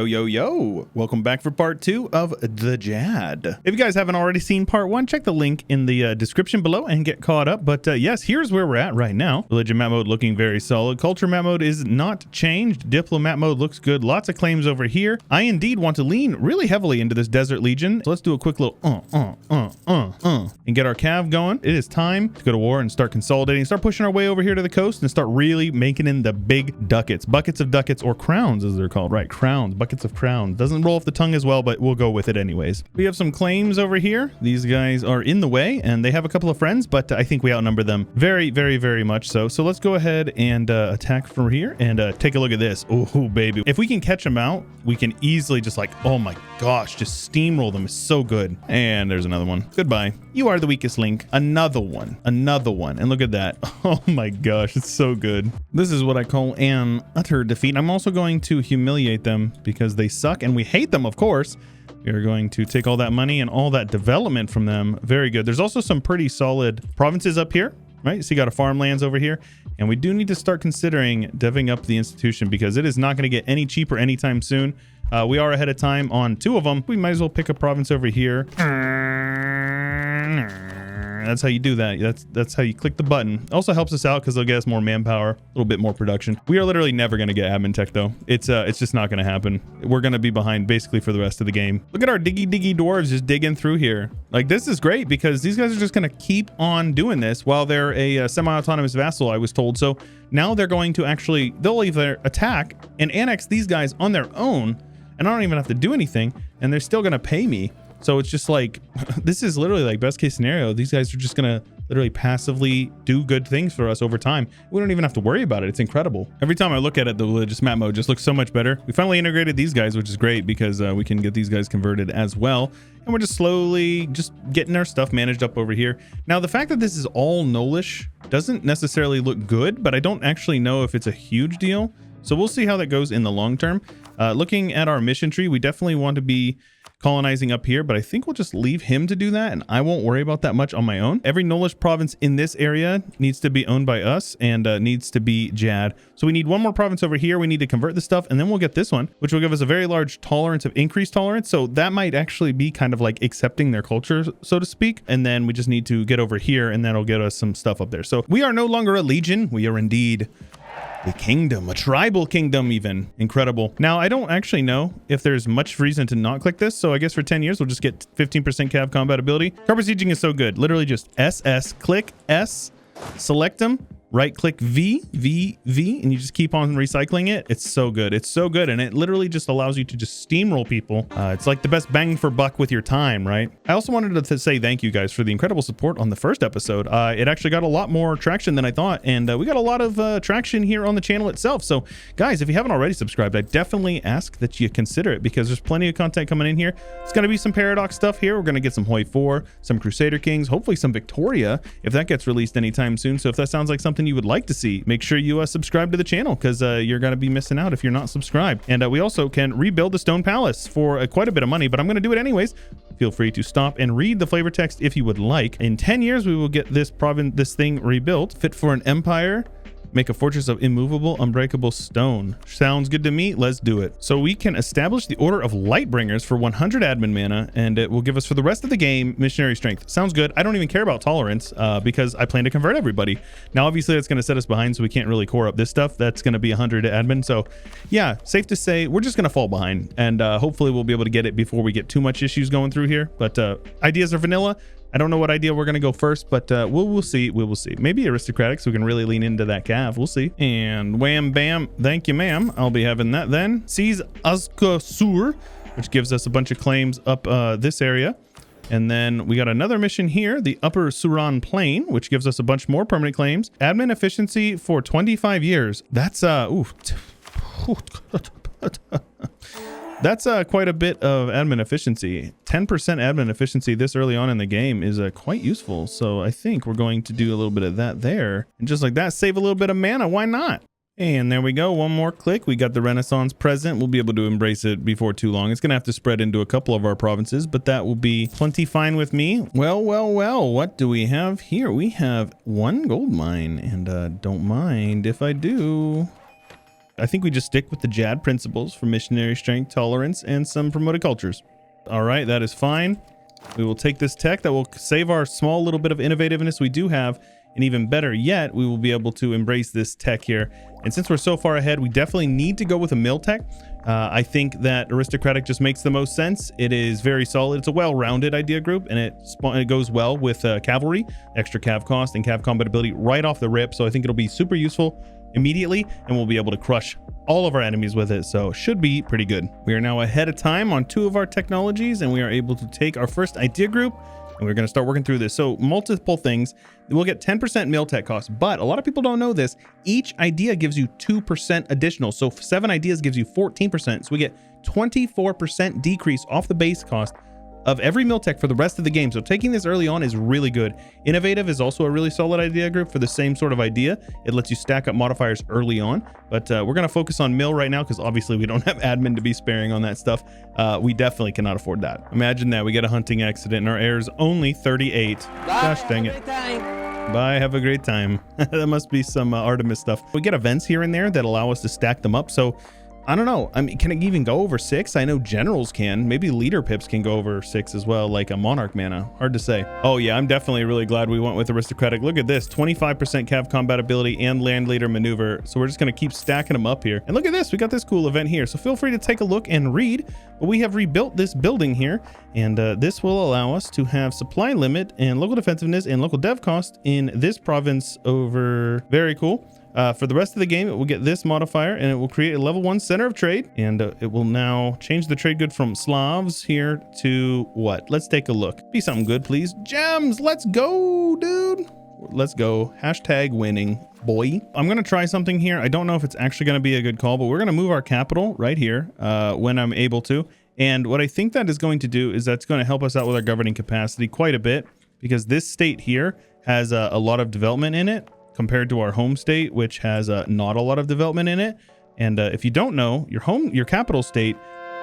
Yo, welcome back for part 2 of the Jadd. If you guys haven't already seen part 1, check the link in the description below and get caught up. But yes, here's where we're at right now. Religion map mode looking very solid. Culture map mode is not changed. Diplomat mode looks good. Lots of claims over here. I indeed want to lean really heavily into this Desert Legion. So let's do a quick little and get our cav going. It is time to go to war and start consolidating, start pushing our way over here to the coast and start really making in the big ducats, buckets of ducats, or crowns as they're called, right? Crowns, buckets of crowns. Doesn't roll off the tongue as well, but we'll go with it anyways. We have some claims over here. These guys are in the way and they have a couple of friends, but I think we outnumber them very much so. So let's go ahead and attack from here and take a look at this. Oh baby, if we can catch them out, we can easily just like, oh my gosh, just steamroll them. It's so good. And there's another one. Goodbye. You are the weakest link. Another one, and look at that. Oh my gosh, it's so good. This is what I call an utter defeat. I'm also going to humiliate them because they suck and we hate them, of course. We are going to take all that money and all that development from them. Very good. There's also some pretty solid provinces up here, right? So you got a farmlands over here, and we do need to start considering deving up the institution because it is not going to get any cheaper anytime soon. We are ahead of time on 2 of them. We might as well pick a province over here. That's how you do that. That's how you click the button. Also helps us out because they'll get us more manpower, a little bit more production. We are literally never going to get admin tech though. It's just not going to happen. We're going to be behind basically for the rest of the game. Look at our diggy dwarves just digging through here. Like, this is great because these guys are just going to keep on doing this while they're a semi-autonomous vassal, I was told. So now they're going to actually, they'll either attack and annex these guys on their own, and I don't even have to do anything, and they're still going to pay me. So it's just like, this is literally like best case scenario. These guys are just going to literally passively do good things for us over time. We don't even have to worry about it. It's incredible. Every time I look at it, the religious map mode just looks so much better. We finally integrated these guys, which is great because we can get these guys converted as well. And we're just slowly just getting our stuff managed up over here. Now, the fact that this is all Nolish doesn't necessarily look good, but I don't actually know if it's a huge deal. So we'll see how that goes in the long term. Looking at our mission tree, we definitely want to be colonizing up here, but I think we'll just leave him to do that and I won't worry about that much on my own. Every Nolish province in this area needs to be owned by us and needs to be Jadd. So we need one more province over here. We need to convert this stuff and then we'll get this one, which will give us a very large tolerance of increased tolerance. So that might actually be kind of like accepting their culture, so to speak. And then we just need to get over here and that'll get us some stuff up there. So we are no longer a legion. We are indeed a kingdom, a tribal kingdom even. Incredible. Now, I don't actually know if there's much reason to not click this. So I guess for 10 years, we'll just get 15% cav combat ability. Carpet sieging is so good. Literally just SS, click S, select them, right click V, and you just keep on recycling it. It's so good. It's so good. And it literally just allows you to just steamroll people. It's like the best bang for buck with your time, right? I also wanted to say thank you guys for the incredible support on the first episode. It actually got a lot more traction than I thought. And we got a lot of traction here on the channel itself. So guys, if you haven't already subscribed, I definitely ask that you consider it because there's plenty of content coming in here. It's going to be some Paradox stuff here. We're going to get some Hoi4, some Crusader Kings, hopefully some Victoria if that gets released anytime soon. So if that sounds like something you would like to see, make sure you subscribe to the channel because you're going to be missing out if you're not subscribed. And we also can rebuild the stone palace for quite a bit of money, but I'm going to do it anyways. Feel free to stop and read the flavor text if you would like. In 10 years, we will get this thing rebuilt, fit for an empire. Make a fortress of immovable, unbreakable stone. Sounds good to me. Let's do it. So we can establish the Order of Lightbringers for 100 admin mana, and it will give us for the rest of the game missionary strength. Sounds good. I don't even care about tolerance because I plan to convert everybody. Now, obviously, that's going to set us behind, so we can't really core up this stuff. That's going to be 100 admin. So yeah, safe to say we're just going to fall behind, and hopefully we'll be able to get it before we get too much issues going through here. But ideas are vanilla. I don't know what idea we're going to go first, but we'll see. We will see. Maybe aristocratic, so we can really lean into that cav. We'll see. And wham, bam. Thank you, ma'am. I'll be having that then. Seize Azkasur, which gives us a bunch of claims up this area. And then we got another mission here, the Upper Suran Plain, which gives us a bunch more permanent claims. Admin efficiency for 25 years. That's, That's quite a bit of admin efficiency. 10% admin efficiency this early on in the game is quite useful. So I think we're going to do a little bit of that there. And just like that, save a little bit of mana. Why not? And there we go. One more click. We got the Renaissance present. We'll be able to embrace it before too long. It's going to have to spread into a couple of our provinces, but that will be plenty fine with me. Well. What do we have here? We have one gold mine, and don't mind if I do. I think we just stick with the Jadd principles for missionary strength, tolerance, and some promoted cultures. All right, that is fine. We will take this tech that will save our small little bit of innovativeness we do have, and even better yet, we will be able to embrace this tech here. And since we're so far ahead, we definitely need to go with a mill tech. I think that aristocratic just makes the most sense. It is very solid. It's a well-rounded idea group, and it goes well with cavalry, extra cav cost, and cav compatibility right off the rip. So I think it'll be super useful immediately, and we'll be able to crush all of our enemies with it. So should be pretty good. We are now ahead of time on 2 of our technologies, and we are able to take our first idea group, and we're going to start working through this. So multiple things. We'll get 10% mill tech cost, but a lot of people don't know this. Each idea gives you 2% additional. So 7 ideas gives you 14%. So we get 24% decrease off the base cost of every mill tech for the rest of the game. So taking this early on is really good. Innovative is also a really solid idea group for the same sort of idea. It lets you stack up modifiers early on, but we're going to focus on mill right now because obviously we don't have admin to be sparing on that stuff. We definitely cannot afford that. Imagine that we get a hunting accident and our air is only 38. Gosh dang it. Bye, have a great time. That must be some Artemis stuff. We get events here and there that allow us to stack them up. So I don't know. I mean, can it even go over 6? I know generals can. Maybe leader pips can go over 6 as well, like a monarch mana. Hard to say. Oh yeah, I'm definitely really glad we went with aristocratic. Look at this, 25% cav compatibility and land leader maneuver. So we're just going to keep stacking them up here. And look at this, we got this cool event here. So feel free to take a look and read. But we have rebuilt this building here, and this will allow us to have supply limit and local defensiveness and local dev cost in this province over. Very cool. For the rest of the game, it will get this modifier, and it will create a level 1 center of trade, and it will now change the trade good from Slavs here to what? Let's take a look. Be something good, please. Gems, let's go, dude. Let's go. Hashtag winning, boy. I'm going to try something here. I don't know if it's actually going to be a good call, but we're going to move our capital right here when I'm able to. And what I think that is going to do is that's going to help us out with our governing capacity quite a bit, because this state here has a lot of development in it, compared to our home state, which has not a lot of development in it. And if you don't know, your capital state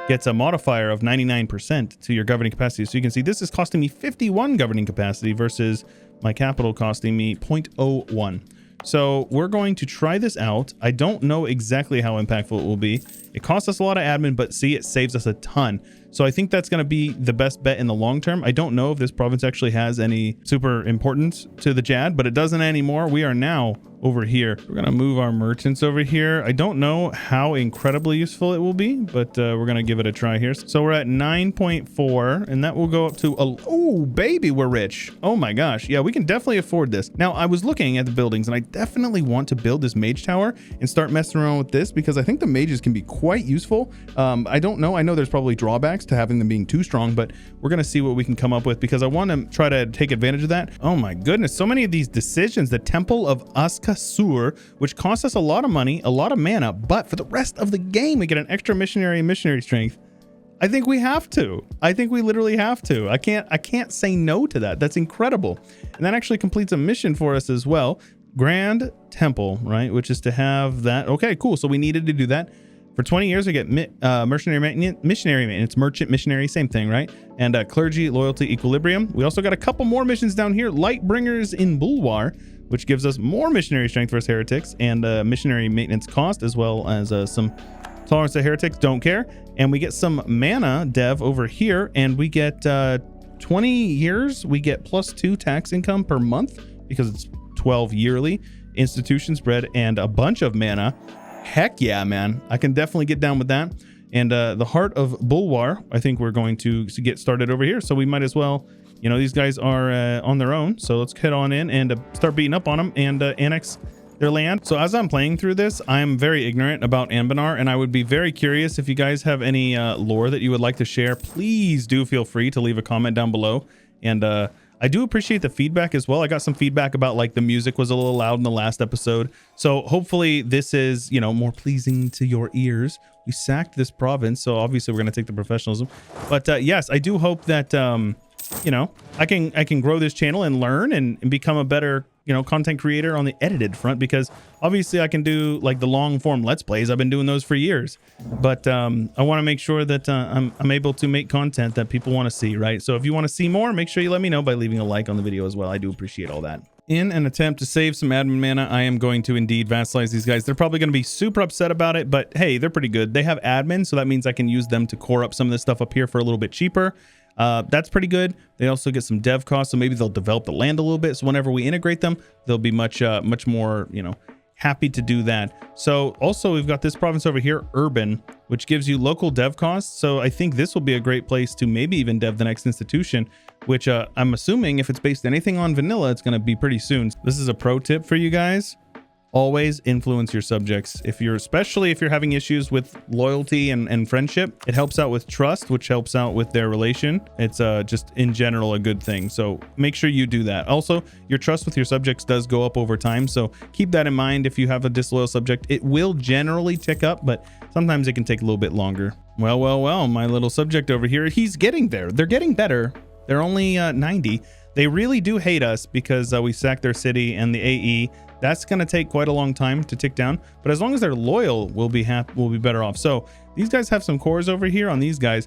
gets a modifier of 99% to your governing capacity. So you can see this is costing me 51 governing capacity versus my capital costing me 0.01. So we're going to try this out. I don't know exactly how impactful it will be. It costs us a lot of admin, but see, it saves us a ton. So I think that's going to be the best bet in the long term. I don't know if this province actually has any super importance to the Jadd, but it doesn't anymore. We are now over here. We're going to move our merchants over here. I don't know how incredibly useful it will be, but we're going to give it a try here. So we're at 9.4, and that will go up to oh baby, we're rich. Oh my gosh. Yeah, we can definitely afford this. Now I was looking at the buildings, and I definitely want to build this mage tower and start messing around with this, because I think the mages can be quite useful. I don't know. I know there's probably drawbacks to having them being too strong, but we're going to see what we can come up with, because I want to try to take advantage of that. Oh my goodness, so many of these decisions. The Temple of Askasur, which costs us a lot of money, a lot of mana, but for the rest of the game we get an extra missionary and missionary strength. I think we have to. I think we literally have to. I can't say no to that. That's incredible. And that actually completes a mission for us as well. Grand Temple, right, which is to have that. Okay, cool. So we needed to do that. For 20 years, we get missionary maintenance, merchant, missionary, same thing, right? And clergy, loyalty, equilibrium. We also got a couple more missions down here. Light bringers in Bulwar, which gives us more missionary strength versus heretics, and missionary maintenance cost, as well as some tolerance to heretics, don't care. And we get some mana dev over here, and we get 20 years. We get +2 tax income per month because it's 12 yearly. Institution spread and a bunch of mana. Heck yeah, man. I can definitely get down with that. And the Heart of Bulwar, I think we're going to get started over here. So we might as well, you know, these guys are on their own. So let's head on in and start beating up on them and annex their land. So as I'm playing through this, I'm very ignorant about Anbennar, and I would be very curious if you guys have any lore that you would like to share. Please do feel free to leave a comment down below. And I do appreciate the feedback as well. I got some feedback about like the music was a little loud in the last episode. So hopefully this is, you know, more pleasing to your ears. We sacked this province, so obviously we're going to take the professionalism. But yes, I do hope that, you know, I can grow this channel and learn and become a better, you know, content creator on the edited front, because obviously I can do like the long form Let's Plays. I've been doing those for years, but I want to make sure that I'm able to make content that people want to see, right? So if you want to see more, make sure you let me know by leaving a like on the video as well. I do appreciate all that. in an attempt to save some admin mana, I am going to indeed vassalize these guys. They're probably going to be super upset about it, but hey, they're pretty good. They have admin, so that means I can use them to core up some of this stuff up here for a little bit cheaper. That's pretty good. They also get some dev costs, so maybe they'll develop the land a little bit. So whenever we integrate them, they'll be much more, you know, happy to do that. So also we've got this province over here, urban, which gives you local dev costs. So I think this will be a great place to maybe even dev the next institution, which I'm assuming if it's based anything on vanilla, it's going to be pretty soon. This is a pro tip for you guys. Always influence your subjects. Especially if you're having issues with loyalty and friendship, it helps out with trust, which helps out with their relation. It's just in general a good thing. So make sure you do that. Also, your trust with your subjects does go up over time. So keep that in mind. If you have a disloyal subject, it will generally tick up, but sometimes it can take a little bit longer. Well, my little subject over here, he's getting there. They're getting better. They're only 90. They really do hate us because we sacked their city and the AE. That's going to take quite a long time to tick down, but as long as they're loyal, we'll be better off. So these guys have some cores over here on these guys.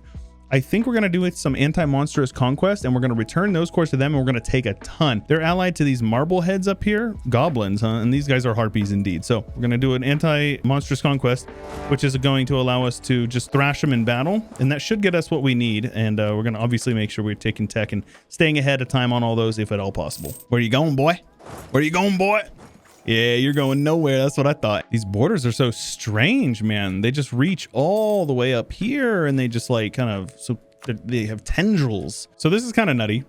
I think we're going to do some anti-monstrous conquest, and we're going to return those cores to them, and we're going to take a ton. They're allied to these marble heads up here, goblins, huh? And these guys are harpies indeed. So we're going to do an anti-monstrous conquest, which is going to allow us to just thrash them in battle, and that should get us what we need. And we're going to obviously make sure we're taking tech and staying ahead of time on all those if at all possible. Where are you going, boy? Where are you going, boy? Yeah, you're going nowhere. That's what I thought. These borders are so strange, man. They just reach all the way up here, and they just like kind of, so they have tendrils. So this is kind of nutty.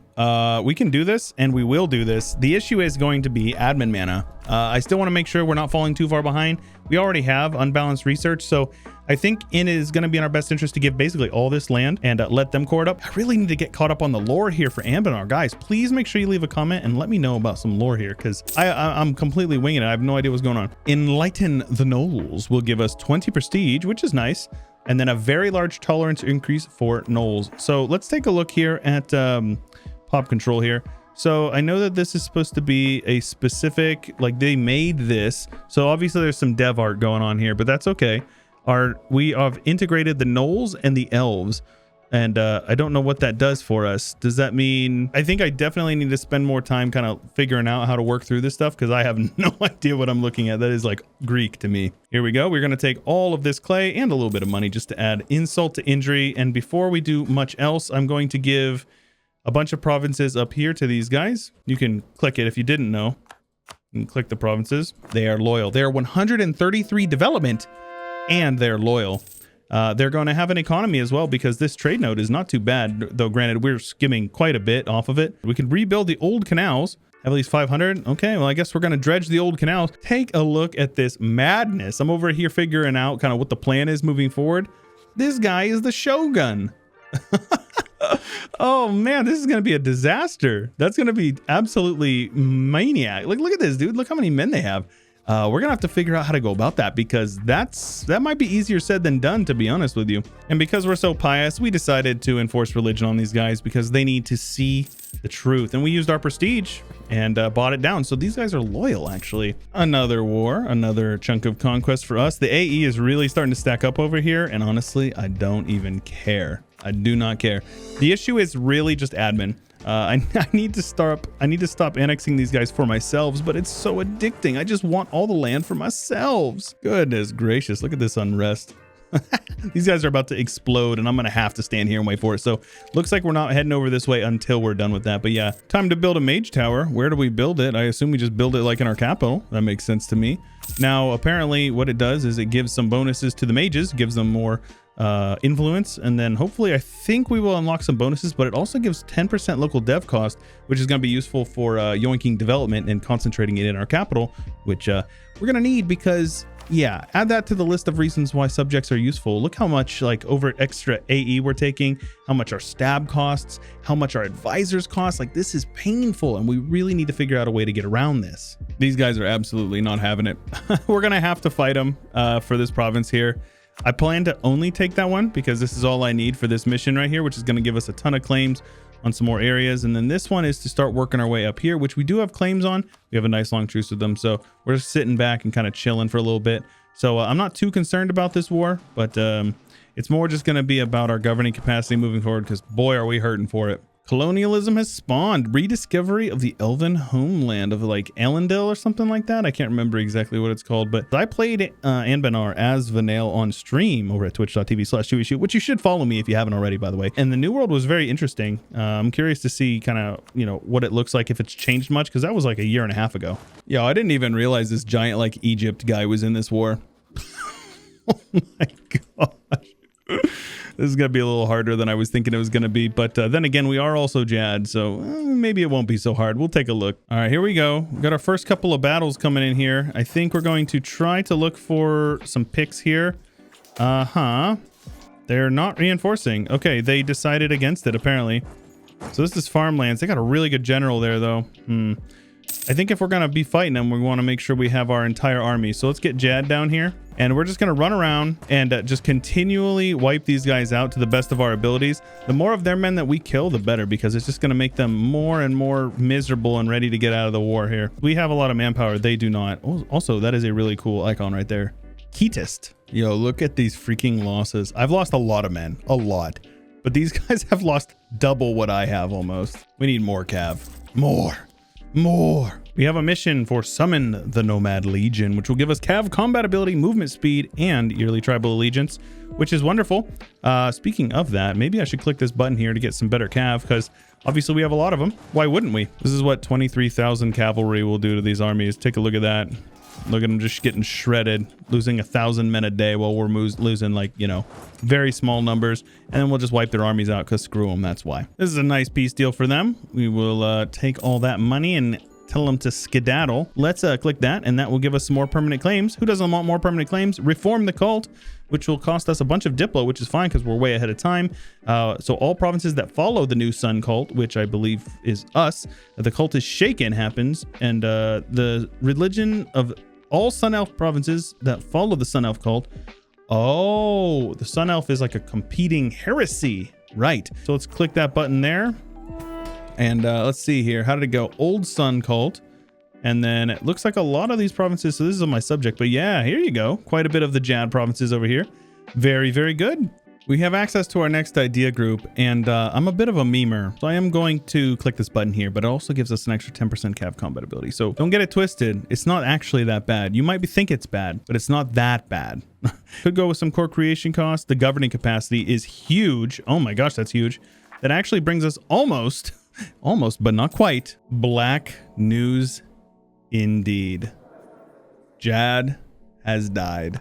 We can do this, and we will do this. The issue is going to be admin mana. I still want to make sure we're not falling too far behind. We already have unbalanced research, so I think it is going to be in our best interest to give basically all this land and let them core it up. I really need to get caught up on the lore here for Anbennar. Guys, please make sure you leave a comment and let me know about some lore here, because I'm completely winging it. I have no idea what's going on. Enlighten the Gnolls will give us 20 prestige, which is nice, and then a very large tolerance increase for Gnolls. So let's take a look here at pop control here. So I know that this is supposed to be a specific, like they made this. So obviously there's some dev art going on here, but that's okay. We have integrated the Gnolls and the elves, and I don't know what that does for us. Does that mean, I think I definitely need to spend more time kind of figuring out how to work through this stuff, because I have no idea what I'm looking at. That is like Greek to me. Here we go. We're going to take all of this clay and a little bit of money just to add insult to injury. And before we do much else, I'm going to give a bunch of provinces up here to these guys. You can click it if you didn't know. You can click the provinces. They are loyal. They are 133 development, and they're loyal. They're going to have an economy as well, because this trade node is not too bad, though granted we're skimming quite a bit off of it. We can rebuild the old canals, have at least 500. Okay, well I guess we're going to dredge the old canals. Take a look at this madness. I'm over here figuring out kind of what the plan is moving forward. This guy is the Shogun. Oh man, this is going to be a disaster. That's going to be absolutely maniac. Like, look at this, dude. Look how many men they have. We're gonna have to figure out how to go about that, because that might be easier said than done, to be honest with you. And because we're so pious, we decided to enforce religion on these guys, because they need to see the truth. And we used our prestige and bought it down. So these guys are loyal, actually. Another war, another chunk of conquest for us. The AE is really starting to stack up over here, and honestly, I don't even care. I do not care. The issue is really just admin. I need to stop annexing these guys for myself, but it's so addicting. I just want all the land for myself. Goodness gracious, look at this unrest. These guys are about to explode, and I'm gonna have to stand here and wait for it. So looks like we're not heading over this way until we're done with that. But yeah, time to build a mage tower. Where do we build it? I assume we just build it like in our capital. That makes sense to me. Now apparently what it does is it gives some bonuses to the mages, gives them more influence, and then hopefully I think we will unlock some bonuses, but it also gives 10% local dev cost, which is going to be useful for yoinking development and concentrating it in our capital, which we're going to need, because yeah, add that to the list of reasons why subjects are useful. Look how much like over extra AE we're taking, how much our stab costs, how much our advisors cost. Like, this is painful, and we really need to figure out a way to get around this. These guys are absolutely not having it. We're going to have to fight them for this province here. I plan to only take that one because this is all I need for this mission right here, which is going to give us a ton of claims on some more areas. And then this one is to start working our way up here, which we do have claims on. We have a nice long truce with them. So we're just sitting back and kind of chilling for a little bit. So I'm not too concerned about this war, but it's more just going to be about our governing capacity moving forward, because boy, are we hurting for it. Colonialism has spawned. Rediscovery of the elven homeland of like Elendil or something like that. I can't remember exactly what it's called, but I played Anbennar as Vanale on stream over at twitch.tv/ChewieShoot, which you should follow me if you haven't already, by the way. And the new world was very interesting. I'm curious to see kind of, you know, what it looks like, if it's changed much, because that was like a year and a half ago. Yo, I didn't even realize this giant like Egypt guy was in this war. Oh my gosh. This is going to be a little harder than I was thinking it was going to be. But then again, we are also Jadd, so maybe it won't be so hard. We'll take a look. All right, here we go. We've got our first couple of battles coming in here. I think we're going to try to look for some picks here. They're not reinforcing. Okay, they decided against it, apparently. So this is farmlands. They got a really good general there, though. I think if we're going to be fighting them, we want to make sure we have our entire army. So let's get Jadd down here. And we're just going to run around and just continually wipe these guys out to the best of our abilities. The more of their men that we kill, the better, because it's just going to make them more and more miserable and ready to get out of the war here. We have a lot of manpower. They do not. Also, that is a really cool icon right there. Keatist. Yo, look at these freaking losses. I've lost a lot of men. A lot. But these guys have lost double what I have almost. We need more cav. More. We have a mission for Summon the Nomad Legion, which will give us cav combat ability, movement speed, and yearly tribal allegiance, which is wonderful. Speaking of that, maybe I should click this button here to get some better cav, because obviously we have a lot of them. Why wouldn't we? This is what 23,000 cavalry will do to these armies. Take a look at that. Look at them just getting shredded, losing 1,000 men a day while we're losing, like, you know, very small numbers. And then we'll just wipe their armies out, because screw them. That's why. This is a nice peace deal for them. We will take all that money and tell them to skedaddle. Let's click that, and that will give us some more permanent claims. Who doesn't want more permanent claims? Reform the cult, which will cost us a bunch of Diplo, which is fine because we're way ahead of time. So all provinces that follow the new sun cult, which I believe is us, the cult is shaken happens, and the religion of all Sun Elf provinces that follow the Sun Elf cult. Oh, the Sun Elf is like a competing heresy. Right. So let's click that button there. And let's see here. How did it go? Old Sun cult. And then it looks like a lot of these provinces. So this is on my subject. But yeah, here you go. Quite a bit of the Jadd provinces over here. Very, very good. We have access to our next idea group, and I'm a bit of a memer, so I am going to click this button here, but it also gives us an extra 10% cav combat ability. So don't get it twisted. It's not actually that bad. You might think it's bad, but it's not that bad. Could go with some core creation costs. The governing capacity is huge. Oh my gosh, that's huge. That actually brings us almost, but not quite. Black news indeed. Jadd has died.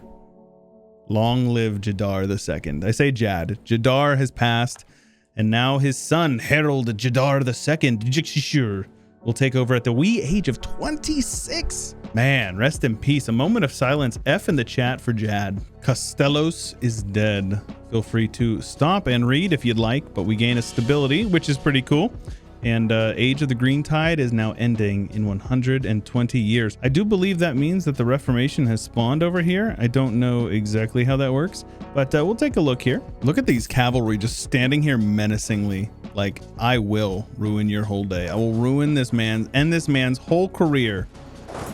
Long live Jaddar II. I say Jadd. Jaddar has passed, and now his son, Herald Jaddar II, will take over at the wee age of 26. Man, rest in peace. A moment of silence. F in the chat for Jadd. Castellos is dead. Feel free to stop and read if you'd like, but we gain a stability, which is pretty cool. And Age of the Green Tide is now ending in 120 years. I do believe that means that the Reformation has spawned over here. I don't know exactly how that works, but we'll take a look here. Look at these cavalry just standing here menacingly. Like, I will ruin your whole day. I will ruin this man's whole career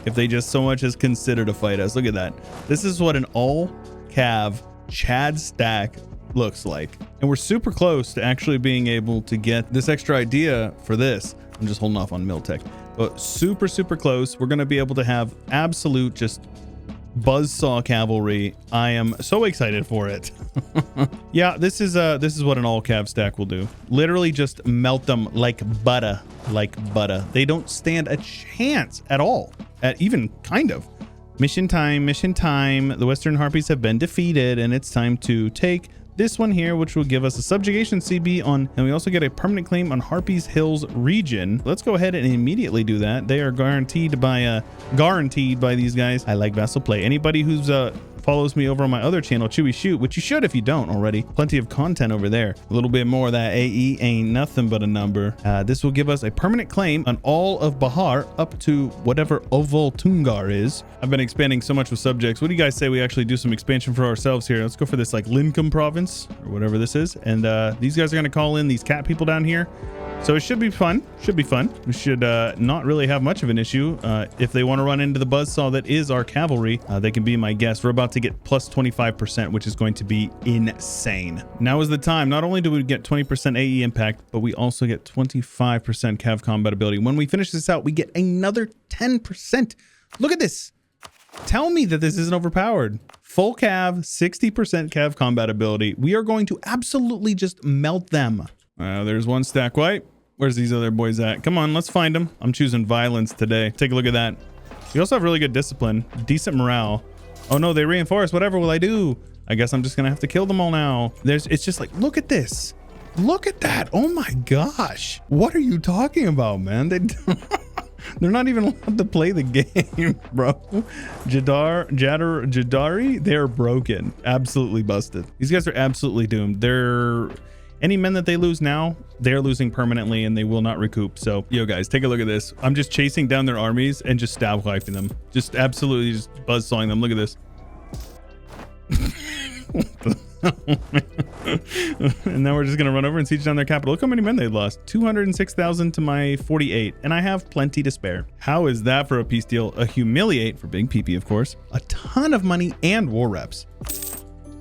if they just so much as consider to fight us. Look at that. This is what an all-cav Chad stack looks like, and we're super close to actually being able to get this extra idea for this. I'm just holding off on Miltech, but super close. We're going to be able to have absolute just buzzsaw cavalry. I am so excited for it. Yeah, this is what an all cav stack will do. Literally just melt them like butter. They don't stand a chance at all, at even kind of. Mission time. The Western Harpies have been defeated, and it's time to take this one here, which will give us a subjugation CB on, and we also get a permanent claim on Harpies Hills region. Let's go ahead and immediately do that. They are guaranteed by these guys. I like vassal play. Anybody who's follows me over on my other channel, ChewieShoot, which you should if you don't already. Plenty of content over there. A little bit more of that AE ain't nothing but a number. This will give us a permanent claim on all of Bahar up to whatever Oval Tungar is. I've been expanding so much with subjects. What do you guys say we actually do some expansion for ourselves here? Let's go for this like Lincom province or whatever this is. And these guys are going to call in these cat people down here. So it should be fun. We should not really have much of an issue. If they want to run into the buzzsaw that is our cavalry, they can be my guest. We're about about to get plus 25%, which is going to be insane. Now is the time. Not only do we get 20% AE impact, but we also get 25% cav combat ability. When we finish this out, we get another 10%. Look at this. Tell me that this isn't overpowered. Full cav, 60% cav combat ability. We are going to absolutely just melt them. There's one stack wipe. Where's these other boys at? Come on, let's find them. I'm choosing violence today. Take a look at that. We also have really good discipline, decent morale. Oh no, they reinforce. Whatever will I do? I guess I'm just gonna have to kill them all now. It's just like, look at this. Look at that. Oh my gosh. What are you talking about, man? They're not even allowed to play the game, bro. Jaddari, they're broken. Absolutely busted. These guys are absolutely doomed. Any men that they lose now, they're losing permanently and they will not recoup. So, yo guys, take a look at this. I'm just chasing down their armies and just stab wiping them. Just absolutely just buzzsawing them. Look at this. And now we're just gonna run over and siege down their capital. Look how many men they lost. 206,000 to my 48, and I have plenty to spare. How is that for a peace deal? A humiliate for big PP, of course. A ton of money and war reps.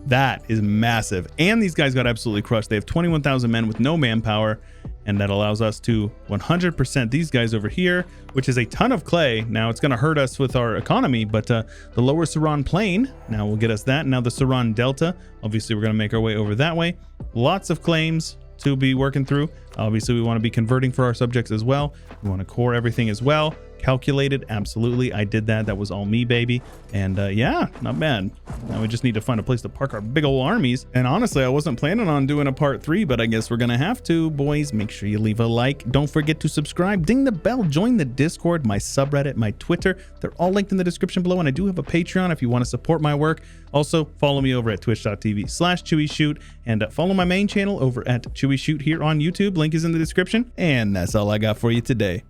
That is massive. And these guys got absolutely crushed. They have 21,000 men with no manpower, and that allows us to 100% these guys over here, which is a ton of clay. Now it's going to hurt us with our economy, but the lower Saran plain now will get us that. Now the Saran Delta, obviously we're going to make our way over that way. Lots of claims to be working through. Obviously we want to be converting for our subjects as well. We want to core everything as well. Calculated, absolutely. I did that. That was all me, baby. And yeah, not bad. Now we just need to find a place to park our big old armies. And honestly, I wasn't planning on doing a part 3, but I guess we're gonna have to. Boys, make sure you leave a like. Don't forget to subscribe, ding the bell, join the Discord, my subreddit, my Twitter. They're all linked in the description below. And I do have a Patreon if you want to support my work. Also, follow me over at twitch.tv/ChewyShoot, and follow my main channel over at ChewyShoot here on YouTube. Link is in the description. And that's all I got for you today.